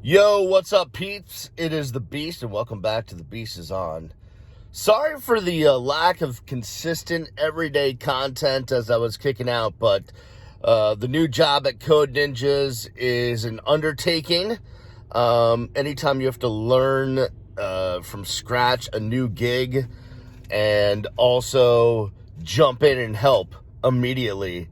Yo, what's up, peeps? It is the Beast, and welcome back to The Beast is On. Sorry for the lack of consistent, everyday content as I was kicking out, but the new job at Code Ninjas is an undertaking. Anytime you have to learn from scratch a new gig and also jump in and help immediately,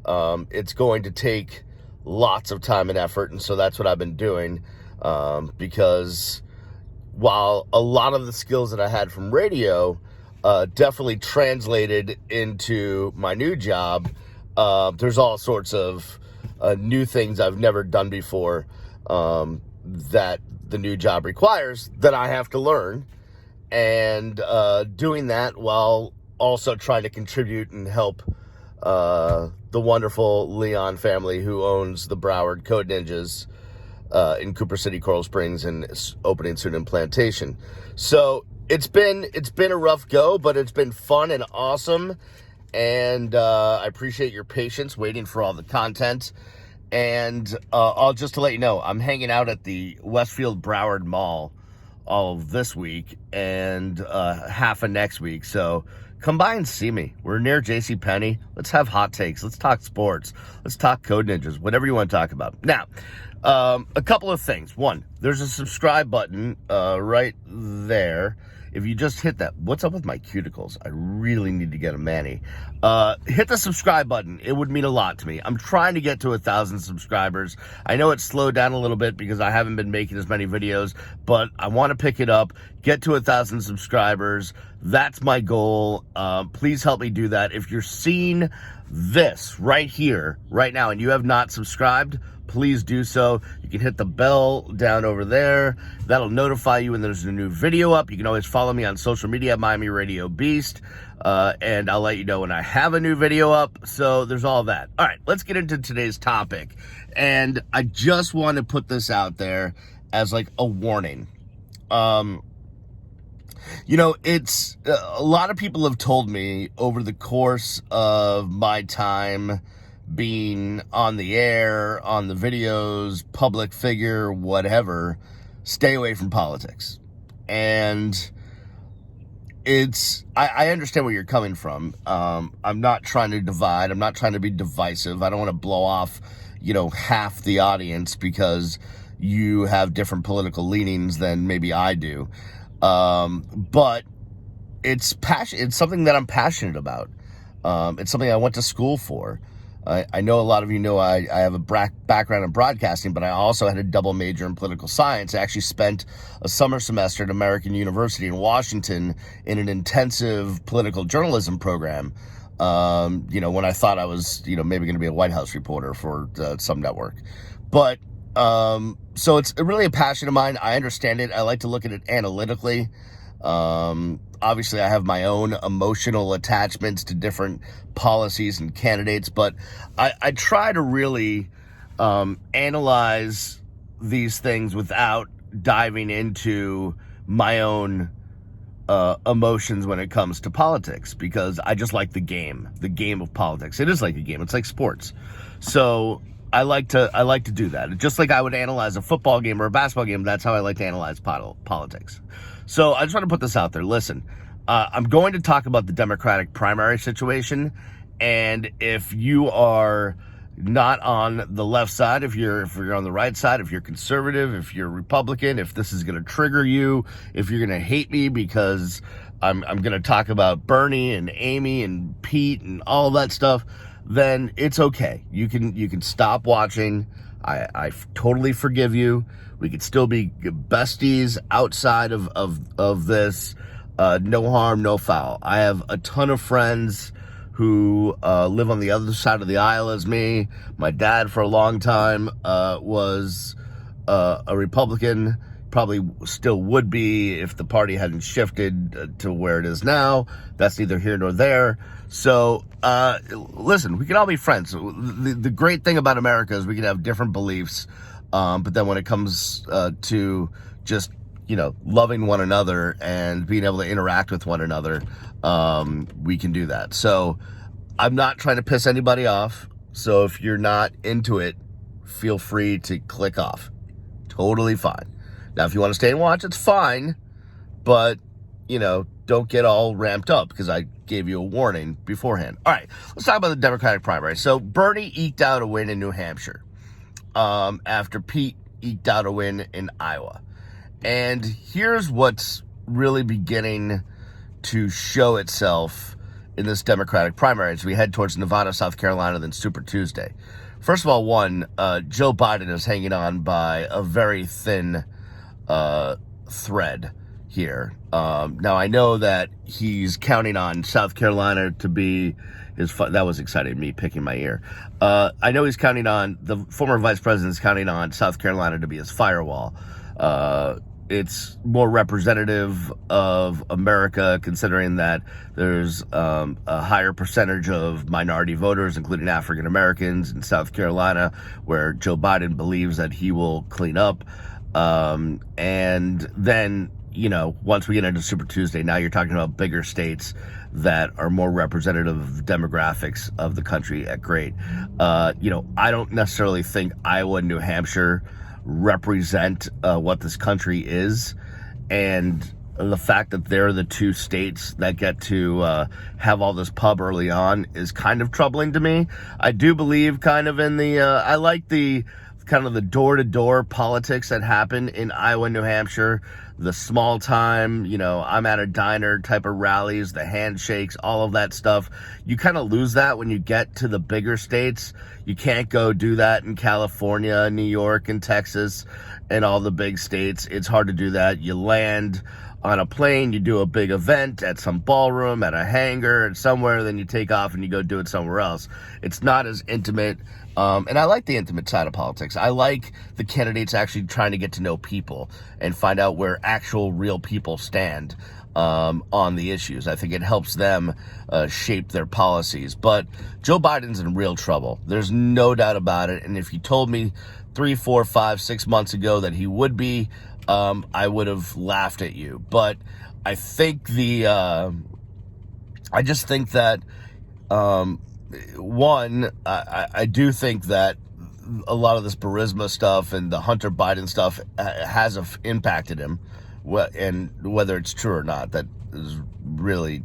it's going to take lots of time and effort, and so that's what I've been doing. Because while a lot of the skills that I had from radio definitely translated into my new job, there's all sorts of new things I've never done before that the new job requires that I have to learn, and doing that while also trying to contribute and help the wonderful Leon family who owns the Broward Code Ninjas in Cooper City, Coral Springs, and it's opening soon in Plantation. So it's been a rough go, but it's been fun and awesome, and I appreciate your patience waiting for all the content. And I'll just to let you know, I'm hanging out at the Westfield Broward Mall all of this week and half of next week. So come by and see me. We're near JCPenney. Let's have hot takes. Let's talk sports. Let's talk Code Ninjas, whatever you want to talk about. Now, a couple of things. One, there's a subscribe button right there. If you just hit that, what's up with my cuticles? I really need to get a mani. Hit the subscribe button. It would mean a lot to me. I'm trying to get to 1,000 subscribers. I know it's slowed down a little bit because I haven't been making as many videos, but I want to pick it up, get to 1,000 subscribers. That's my goal. Please help me do that. If you're seeing this right here, right now, and you have not subscribed, please do so. You can hit the bell down over there. That'll notify you when there's a new video up. You can always follow me on social media at Miami Radio Beast, and I'll let you know when I have a new video up. So there's all that. All right, let's get into today's topic. And I just want to put this out there as like a warning. It's a lot of people have told me over the course of my time being on the air, on the videos, public figure, whatever, stay away from politics. And I understand where you're coming from. I'm not trying to divide. I'm not trying to be divisive. I don't want to blow off, half the audience because you have different political leanings than maybe I do. But it's passion. It's something that I'm passionate about. It's something I went to school for. I know a lot of you know I have a background in broadcasting, but I also had a double major in political science. I actually spent a summer semester at American University in Washington in an intensive political journalism program, when I thought I was, maybe going to be a White House reporter for some network. But so it's really a passion of mine. I understand it. I like to look at it analytically. Obviously, I have my own emotional attachments to different policies and candidates, but I try to really analyze these things without diving into my own emotions when it comes to politics, because I just like the game of politics. It is like a game. It's like sports. So I like to do that. Just like I would analyze a football game or a basketball game, that's how I like to analyze politics. So I just want to put this out there. Listen, I'm going to talk about the Democratic primary situation, and if you are not on the left side, if you're on the right side, if you're conservative, if you're Republican, if this is going to trigger you, if you're going to hate me because I'm going to talk about Bernie and Amy and Pete and all that stuff, then it's okay. You can stop watching. I totally forgive you. We could still be besties outside of this. No harm, no foul. I have a ton of friends who live on the other side of the aisle as me. My dad, for a long time, was a Republican. Probably still would be if the party hadn't shifted to where it is now. That's neither here nor there. So, listen, we can all be friends. The great thing about America is we can have different beliefs, but then when it comes to just, loving one another and being able to interact with one another, we can do that. So I'm not trying to piss anybody off. So if you're not into it, feel free to click off. Totally fine. Now, if you want to stay and watch, it's fine, but, don't get all ramped up because I gave you a warning beforehand. All right, let's talk about the Democratic primary. So Bernie eked out a win in New Hampshire after Pete eked out a win in Iowa. And here's what's really beginning to show itself in this Democratic primary as we head towards Nevada, South Carolina, then Super Tuesday. First of all, Joe Biden is hanging on by a very thin thread here. Now, I know that he's counting on South Carolina to be that was exciting, me picking my ear. I know he's counting on, the former vice president's counting on South Carolina to be his firewall. It's more representative of America, considering that there's a higher percentage of minority voters, including African Americans in South Carolina, where Joe Biden believes that he will clean up. And then, once we get into Super Tuesday, now you're talking about bigger states that are more representative of the demographics of the country at great. I don't necessarily think Iowa and New Hampshire represent what this country is, and the fact that they're the two states that get to have all this pub early on is kind of troubling to me. I do believe kind of in the I like the kind of the door-to-door politics that happen in Iowa and New Hampshire, the small time, I'm at a diner type of rallies, the handshakes, all of that stuff. You kind of lose that when you get to the bigger states. You can't go do that in California, New York, and Texas, and all the big states. It's hard to do that. You land on a plane, you do a big event at some ballroom, at a hangar, and somewhere, then you take off and you go do it somewhere else. It's not as intimate. And I like the intimate side of politics. I like the candidates actually trying to get to know people and find out where actual real people stand on the issues. I think it helps them shape their policies. But Joe Biden's in real trouble. There's no doubt about it. And if you told me 3, 4, 5, 6 months ago that he would be, I would have laughed at you. But I think I just think that, I do think that a lot of this Burisma stuff and the Hunter Biden stuff has impacted him, and whether it's true or not, that is really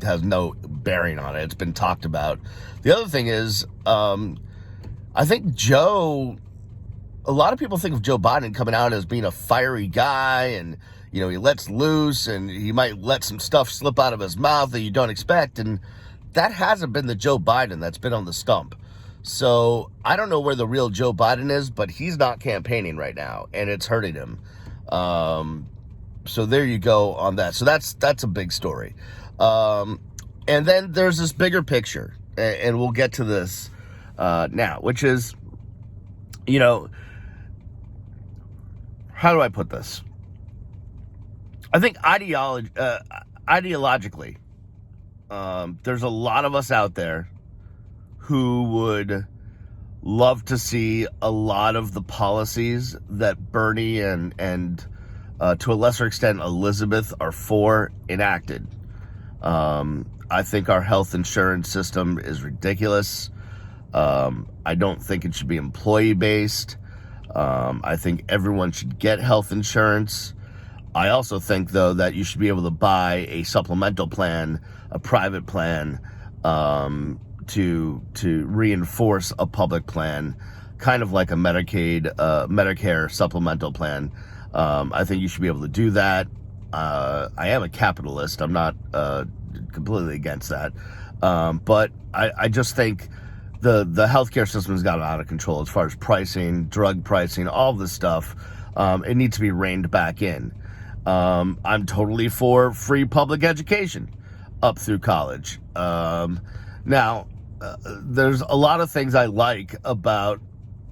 has no bearing on it. It's been talked about. The other thing is, I think a lot of people think of Joe Biden coming out as being a fiery guy, and he lets loose, and he might let some stuff slip out of his mouth that you don't expect, and that hasn't been the Joe Biden that's been on the stump. So I don't know where the real Joe Biden is, but he's not campaigning right now, and it's hurting him. So there you go on that. So that's a big story. And then there's this bigger picture, and we'll get to this now, which is, how do I put this? I think ideologically, there's a lot of us out there who would love to see a lot of the policies that Bernie and to a lesser extent Elizabeth are for enacted. I think our health insurance system is ridiculous. I don't think it should be employee-based. I think everyone should get health insurance. I also think, though, that you should be able to buy a supplemental plan, a private plan, to reinforce a public plan, kind of like a Medicare supplemental plan. I think you should be able to do that. I am a capitalist. I'm not completely against that. But I just think the healthcare system has gotten out of control as far as pricing, drug pricing, all this stuff. It needs to be reined back in. I'm totally for free public education up through college. Now, there's a lot of things I like about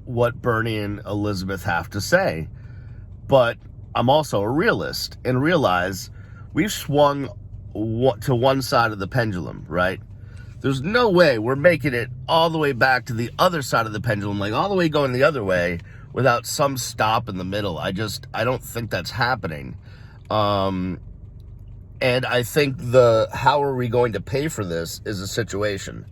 what Bernie and Elizabeth have to say, but I'm also a realist and realize we've swung to one side of the pendulum, right? There's no way we're making it all the way back to the other side of the pendulum, like all the way going the other way without some stop in the middle. I don't think that's happening. And I think how are we going to pay for this is a situation.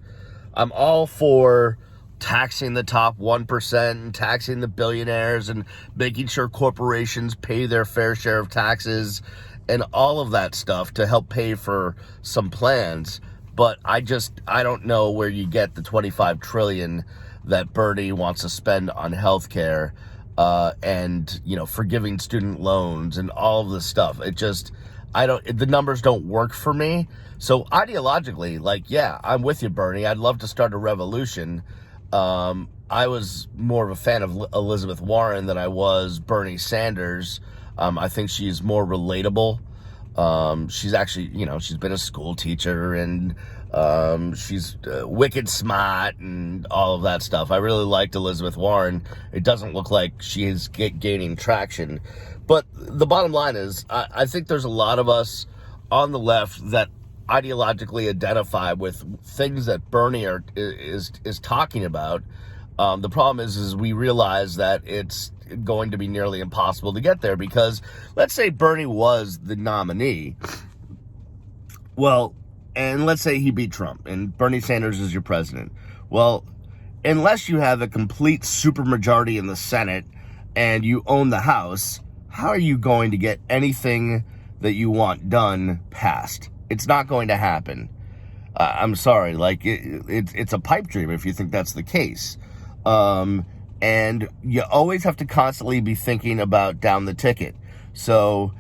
I'm all for taxing the top 1% and taxing the billionaires and making sure corporations pay their fair share of taxes and all of that stuff to help pay for some plans. But I don't know where you get the $25 trillion that Bernie wants to spend on healthcare, and, forgiving student loans and all of this stuff. The numbers don't work for me. So ideologically, yeah, I'm with you, Bernie. I'd love to start a revolution. I was more of a fan of Elizabeth Warren than I was Bernie Sanders. I think she's more relatable. She's actually, she's been a school teacher, and she's wicked smart and all of that stuff. I really liked Elizabeth Warren. It doesn't look like she is gaining traction. But the bottom line is, I think there's a lot of us on the left that ideologically identify with things that Bernie is talking about. The problem is we realize that it's going to be nearly impossible to get there, because let's say Bernie was the nominee. Well, and let's say he beat Trump and Bernie Sanders is your president. Well, unless you have a complete supermajority in the Senate and you own the House, how are you going to get anything that you want done passed? It's not going to happen. I'm sorry, it's a pipe dream if you think that's the case. And you always have to constantly be thinking about down the ticket. So,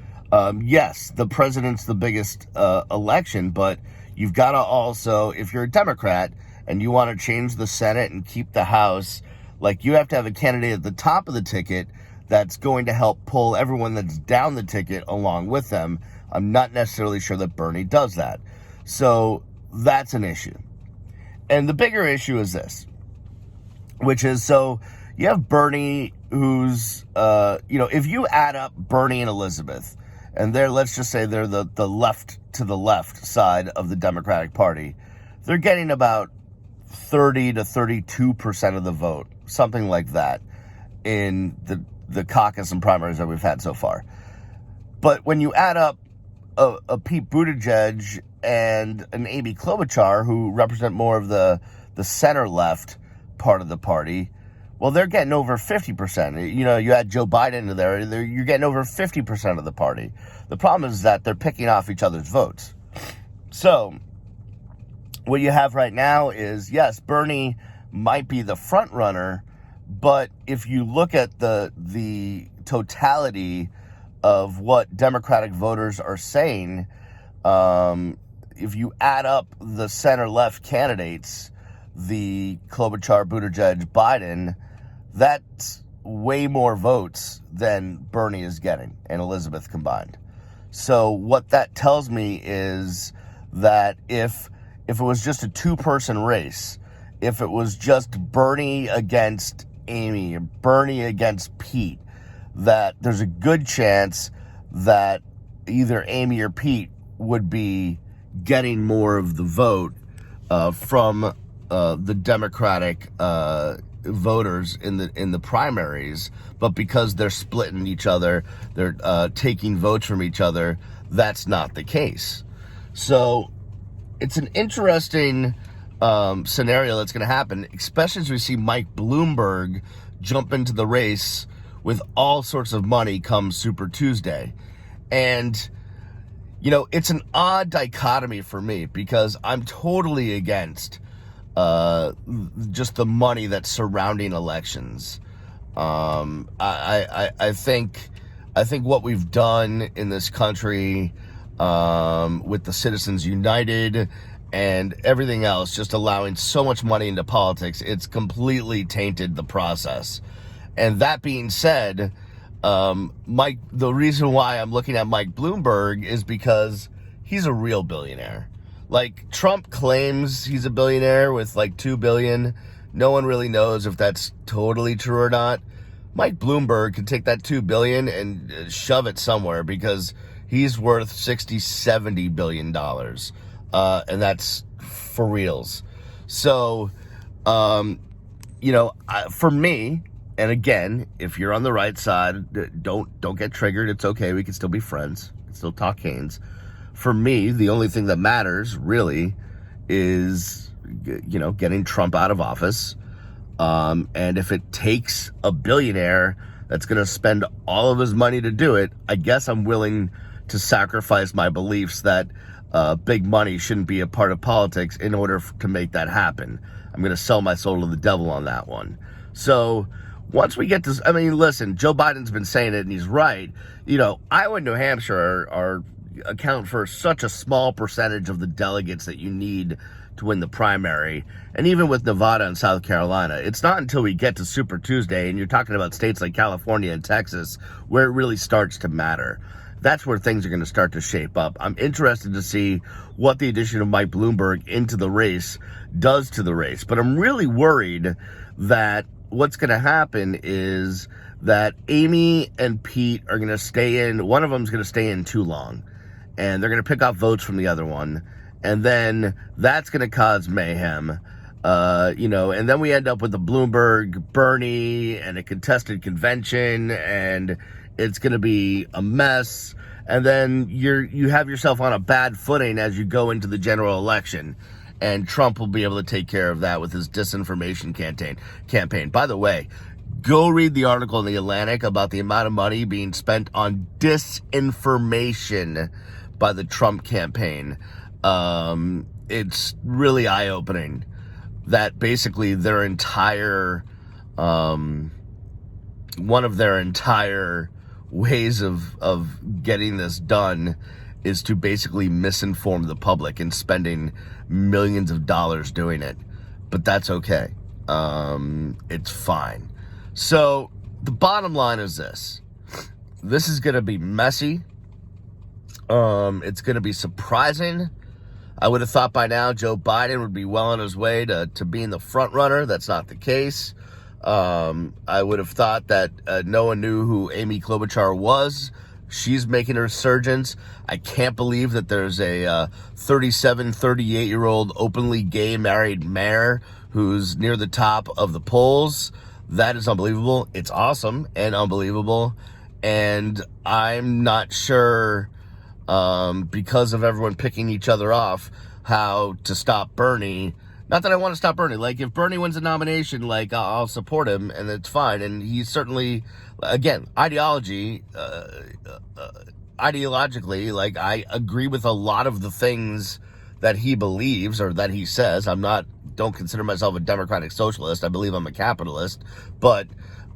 yes, the president's the biggest election, but you've got to also, if you're a Democrat and you want to change the Senate and keep the House, you have to have a candidate at the top of the ticket that's going to help pull everyone that's down the ticket along with them. I'm not necessarily sure that Bernie does that. So that's an issue. And the bigger issue is this, which is, so you have Bernie who's, if you add up Bernie and Elizabeth, and let's just say they're the left to the left side of the Democratic Party, they're getting about 30 to 32% of the vote, something like that, in the caucus and primaries that we've had so far. But when you add up a Pete Buttigieg and an Amy Klobuchar, who represent more of the center left part of the party, well, they're getting over 50%. You add Joe Biden into there, you're getting over 50% of the party. The problem is that they're picking off each other's votes. So what you have right now is, yes, Bernie might be the front runner, but if you look at the totality of what Democratic voters are saying, if you add up the center-left candidates, the Klobuchar, Buttigieg, Biden, that's way more votes than Bernie is getting and Elizabeth combined. So what that tells me is that if it was just a two-person race, if it was just Bernie against Amy or Bernie against Pete, that there's a good chance that either Amy or Pete would be getting more of the vote from the Democratic voters in the primaries, but because they're splitting each other, they're taking votes from each other, that's not the case. So it's an interesting scenario that's going to happen, especially as we see Mike Bloomberg jump into the race with all sorts of money come Super Tuesday. And, it's an odd dichotomy for me, because I'm totally against just the money that's surrounding elections. I think what we've done in this country with the Citizens United and everything else, just allowing so much money into politics, it's completely tainted the process. And that being said, the reason why I'm looking at Mike Bloomberg is because he's a real billionaire. Trump claims he's a billionaire with $2 billion. No one really knows if that's totally true or not. Mike Bloomberg can take that $2 billion and shove it somewhere, because he's worth $60-70 billion. And that's for reals. So, for me, and again, if you're on the right side, don't get triggered. It's okay. We can still be friends. We can still talk canes. For me, the only thing that matters really is, getting Trump out of office, And if it takes a billionaire that's going to spend all of his money to do it, I guess I'm willing to sacrifice my beliefs that big money shouldn't be a part of politics in order to make that happen. I'm going to sell my soul to the devil on that one. So once we get to, I mean, listen, Joe Biden's been saying it and he's right. You know, Iowa and New Hampshire are account for such a small percentage of the delegates that you need to win the primary. And even with Nevada and South Carolina, it's not until we get to Super Tuesday and you're talking about states like California and Texas where it really starts to matter. That's where things are going to start to shape up. I'm interested to see what the addition of Mike Bloomberg into the race does to the race. But I'm really worried that what's going to happen is that Amy and Pete are going to stay in. One of them is going to stay in too long. And they're going to pick off votes from the other one. And then that's going to cause mayhem. And then we end up with the Bloomberg, Bernie, and a contested convention, and it's going to be a mess. And then you have yourself on a bad footing as you go into the general election. And Trump will be able to take care of that with his disinformation campaign. By the way, go read the article in The Atlantic about the amount of money being spent on disinformation by the Trump campaign. It's really eye-opening that basically their entire, one of their entire ways of getting this done is to basically misinform the public and spending millions of dollars doing it. But that's okay. It's fine. So the bottom line is this. This is going to be messy. It's going to be surprising. I would have thought by now Joe Biden would be well on his way to being the front runner. That's not the case. I would have thought that no one knew who Amy Klobuchar was. She's making a resurgence. I can't believe that there's a 37, 38-year-old openly gay married mayor who's near the top of the polls. That is unbelievable. It's awesome and unbelievable. And I'm not sure, because of everyone picking each other off, how to stop Bernie. Not that I want to stop Bernie. Like, if Bernie wins a nomination, like, I'll support him, and it's fine. And he's certainly, again, ideologically, like, I agree with a lot of the things that he believes or that he says. Don't consider myself a democratic socialist. I believe I'm a capitalist. But,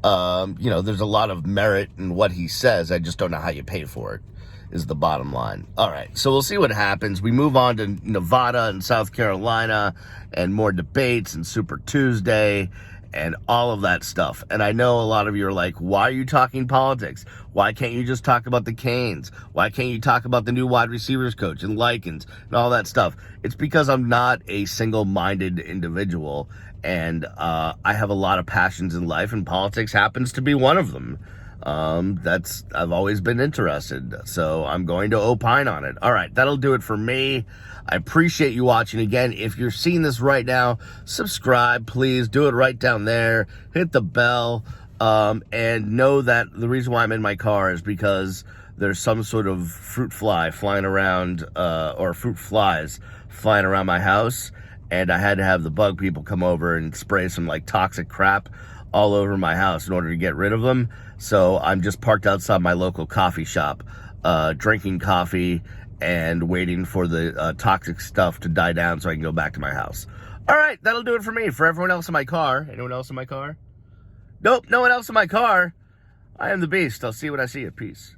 there's a lot of merit in what he says. I just don't know how you pay for it, is the bottom line. All right, so we'll see what happens. We move on to Nevada and South Carolina and more debates and Super Tuesday and all of that stuff. And I know a lot of you are like, why are you talking politics? Why can't you just talk about the Canes? Why can't you talk about the new wide receivers coach and Likens and all that stuff? It's because I'm not a single-minded individual, and I have a lot of passions in life, and politics happens to be one of them. I've always been interested, so I'm going to opine on it. All right, that'll do it for me. I appreciate you watching. Again, if you're seeing this right now, subscribe, please. Do it right down there. Hit the bell, and know that the reason why I'm in my car is because there's some sort of fruit fly flying around, or fruit flies flying around my house, and I had to have the bug people come over and spray some, like, toxic crap all over my house in order to get rid of them. So I'm just parked outside my local coffee shop, drinking coffee and waiting for the toxic stuff to die down so I can go back to my house. All right, that'll do it for me. For everyone else in my car. Anyone else in my car? Nope, no one else in my car. I am the Beast. I'll see you when I see you. Peace.